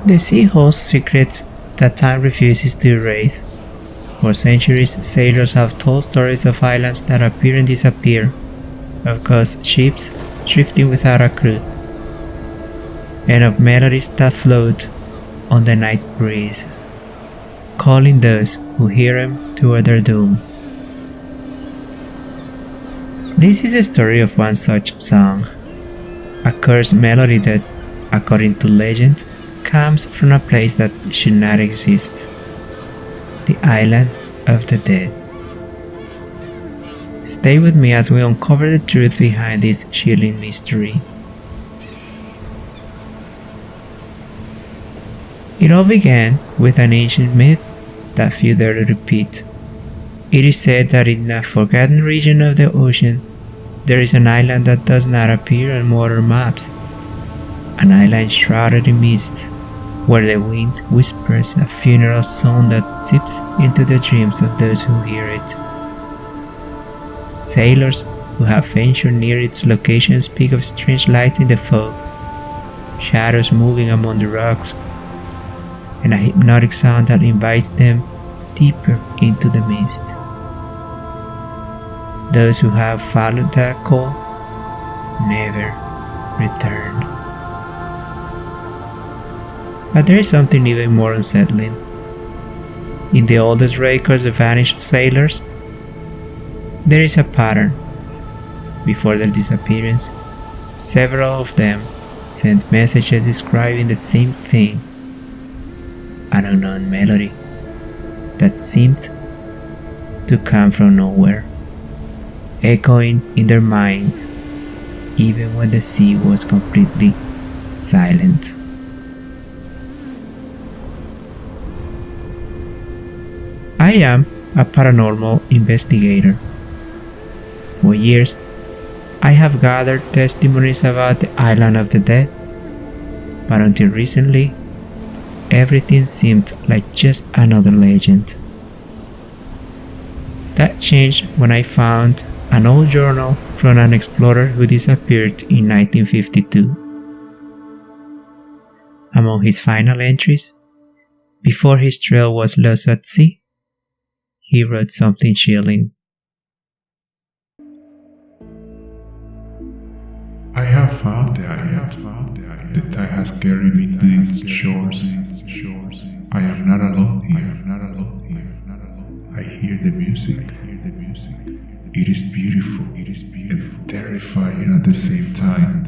The sea holds secrets that time refuses to erase. For centuries, sailors have told stories of islands that appear and disappear, of ghost ships drifting without a crew, and of melodies that float on the night breeze, calling those who hear them toward their doom. This is the story of one such song, a cursed melody that, according to legend, comes from a place that should not exist, the island of the dead. Stay with me as we uncover the truth behind this chilling mystery. It all began with an ancient myth that few dare to repeat. It is said that in a forgotten region of the ocean, there is an island that does not appear on modern maps, an island shrouded in mist, where the wind whispers a funeral song that seeps into the dreams of those who hear it. Sailors who have ventured near its location speak of strange lights in the fog, shadows moving among the rocks, and a hypnotic sound that invites them deeper into the mist. Those who have followed that call never returned. But there is something even more unsettling. In the oldest records of vanished sailors, there is a pattern. Before their disappearance, several of them sent messages describing the same thing, an unknown melody that seemed to come from nowhere, echoing in their minds even when the sea was completely silent. I am a paranormal investigator. For years, I have gathered testimonies about the island of the dead, but until recently, everything seemed like just another legend. That changed when I found an old journal from an explorer who disappeared in 1952. Among his final entries, before his trail was lost at sea, he wrote something chilling. I have found the island that tide has carried me to its shores. I am not alone here. I hear the music. It is beautiful and terrifying at the same time.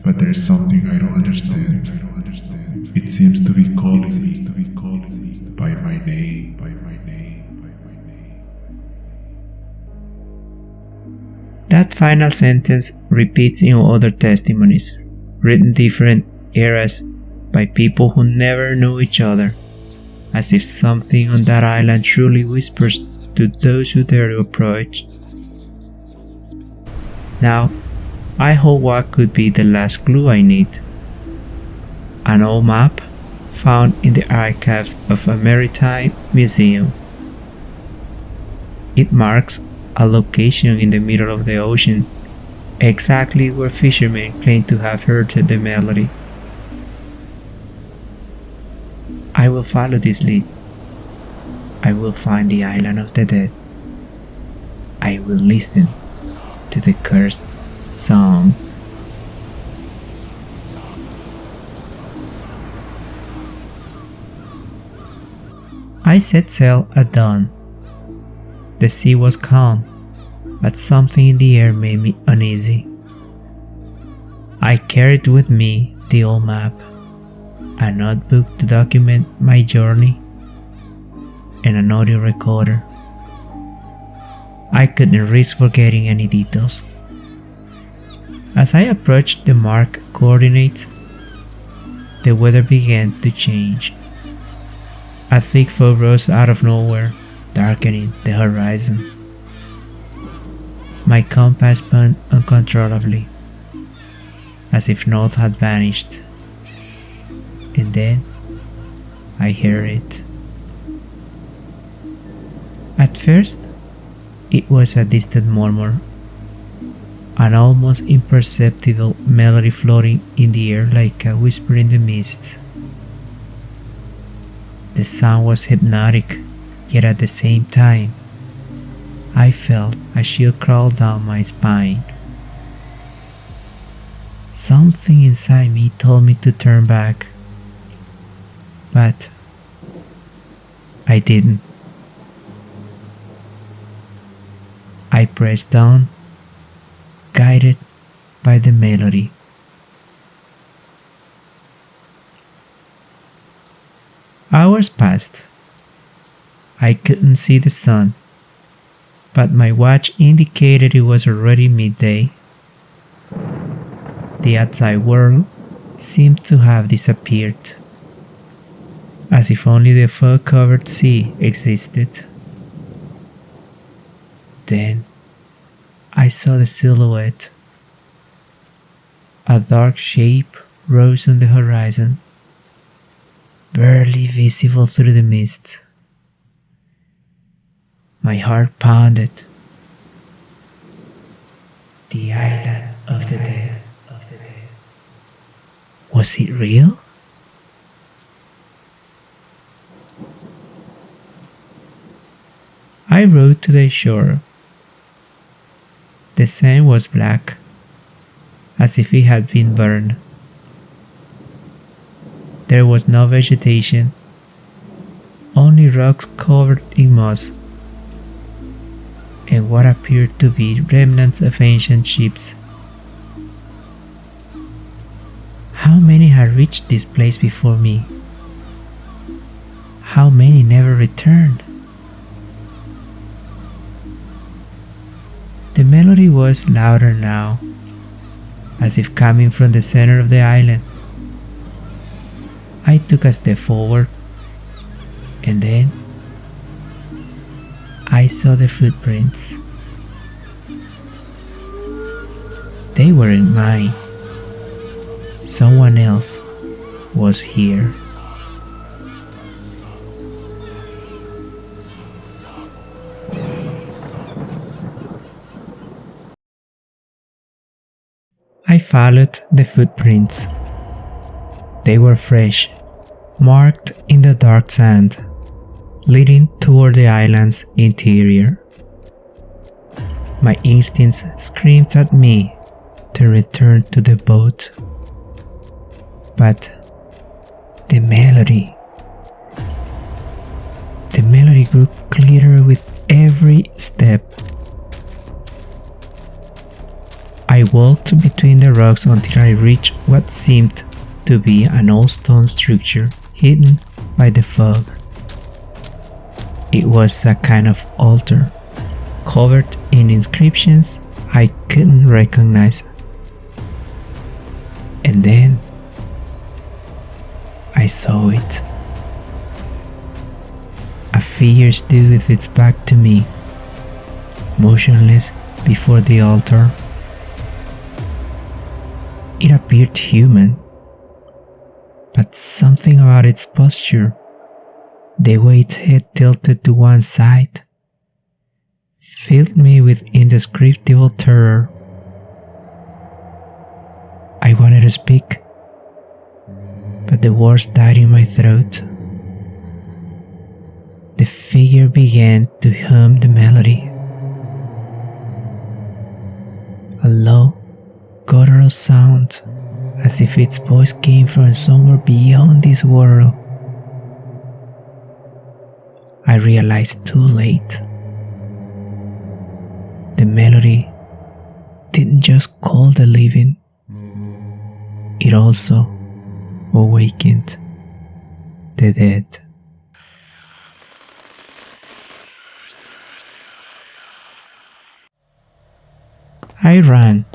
But there is something I don't understand. It seems to be calling me by my name. That final sentence repeats in other testimonies, written different eras by people who never knew each other, as if something on that island truly whispers to those who dare to approach. Now, I hold what could be the last clue I need. An old map found in the archives of a maritime museum. It marks a location in the middle of the ocean, exactly where fishermen claim to have heard the melody. I will follow this lead. I will find the island of the dead. I will listen to the cursed song. I set sail at dawn. The sea was calm, but something in the air made me uneasy. I carried with me the old map, a notebook to document my journey, and an audio recorder. I couldn't risk forgetting any details. As I approached the marked coordinates, the weather began to change. A thick fog rose out of nowhere, darkening the horizon. My compass spun uncontrollably, as if north had vanished. And then I heard it. At first, it was a distant murmur, an almost imperceptible melody floating in the air like a whisper in the mist. The sound was hypnotic, yet at the same time, I felt a chill crawl down my spine. Something inside me told me to turn back, but I didn't. I pressed on, guided by the melody. Hours passed. I couldn't see the sun, but my watch indicated it was already midday. The outside world seemed to have disappeared, as if only the fog-covered sea existed. Then I saw the silhouette. A dark shape rose on the horizon, barely visible through the mist. My heart pounded. The island of the dead. Was it real? I rowed to the shore. The sand was black, as if it had been burned. There was no vegetation, only rocks covered in moss, and what appeared to be remnants of ancient ships. How many had reached this place before me? How many never returned? The melody was louder now, as if coming from the center of the island. I took a step forward, and then I saw the footprints. They weren't mine. Someone else was here. I followed the footprints. They were fresh, marked in the dark sand, leading toward the island's interior. My instincts screamed at me to return to the boat. But the melody grew clearer with every step. I walked between the rocks until I reached what seemed to be an old stone structure hidden by the fog. It was a kind of altar, covered in inscriptions I couldn't recognize. And then I saw it. A figure stood with its back to me, motionless before the altar. It appeared human, but something about its posture, the way its head tilted to one side, filled me with indescribable terror. I wanted to speak, but the words died in my throat. The figure began to hum the melody. A low, guttural sound, as if its voice came from somewhere beyond this world. I realized too late. The melody didn't just call the living, it also awakened the dead. I ran.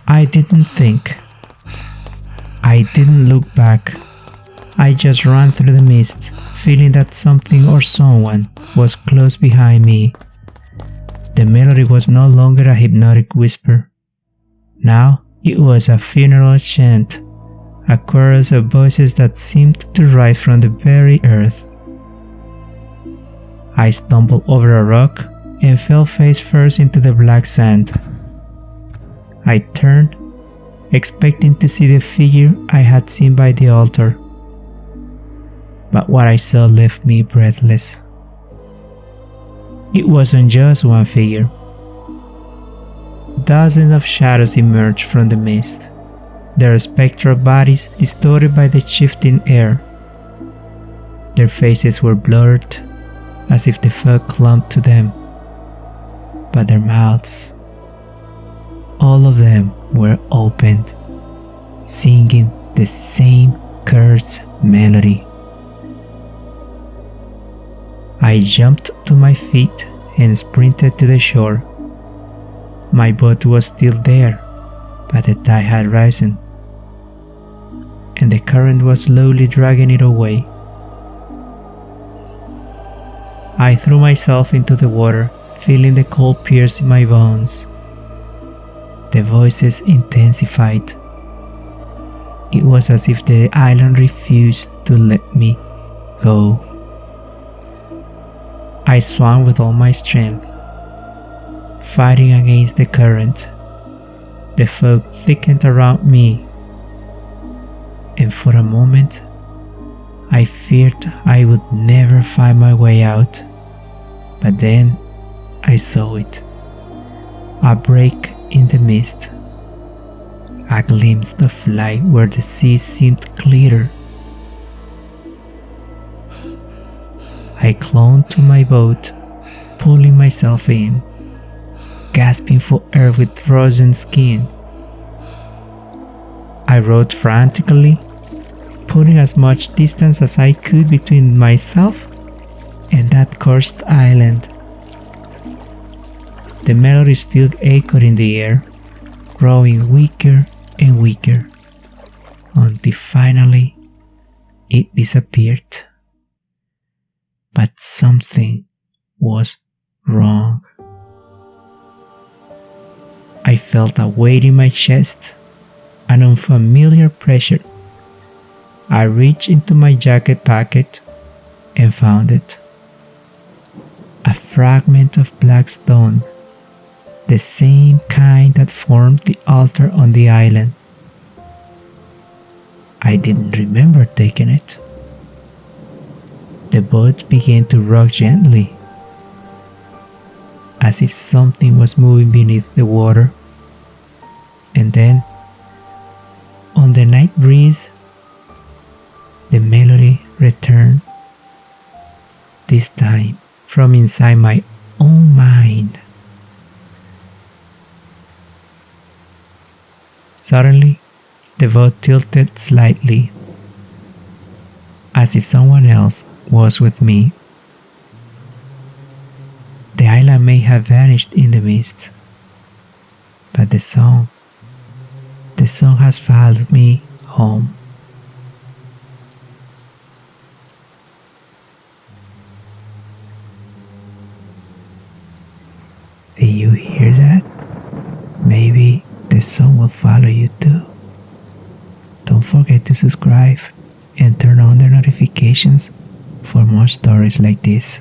I didn't think. I didn't look back. I just ran through the mist, feeling that something or someone was close behind me. The melody was no longer a hypnotic whisper. Now it was a funeral chant, a chorus of voices that seemed to rise from the very earth. I stumbled over a rock and fell face first into the black sand. I turned, expecting to see the figure I had seen by the altar. but what I saw left me breathless. It wasn't just one figure. Dozens of shadows emerged from the mist, their spectral bodies distorted by the shifting air. Their faces were blurred, as if the fog clung to them, but their mouths, all of them were opened, singing the same cursed melody. I jumped to my feet and sprinted to the shore. My boat was still there, but the tide had risen, and the current was slowly dragging it away. I threw myself into the water, feeling the cold pierce in my bones. The voices intensified. It was as if the island refused to let me go. I swam with all my strength, fighting against the current. The fog thickened around me, and for a moment, I feared I would never find my way out. But then I saw it. A break in the mist, a glimpse of light where the sea seemed clearer. I clung to my boat, pulling myself in, gasping for air with frozen skin. I rowed frantically, putting as much distance as I could between myself and that cursed island. The melody still echoed in the air, growing weaker and weaker, until finally it disappeared. But something was wrong. I felt a weight in my chest, an unfamiliar pressure. I reached into my jacket pocket and found it. A fragment of black stone, the same kind that formed the altar on the island. I didn't remember taking it. The boat began to rock gently, as if something was moving beneath the water. And then, on the night breeze, the melody returned, this time from inside my own mind. Suddenly, the boat tilted slightly, as if someone else was with me. The island may have vanished in the mist, but the song has followed me home. Did you hear that? Maybe the song will follow you too. Don't forget to subscribe and turn on the notifications for more stories like this.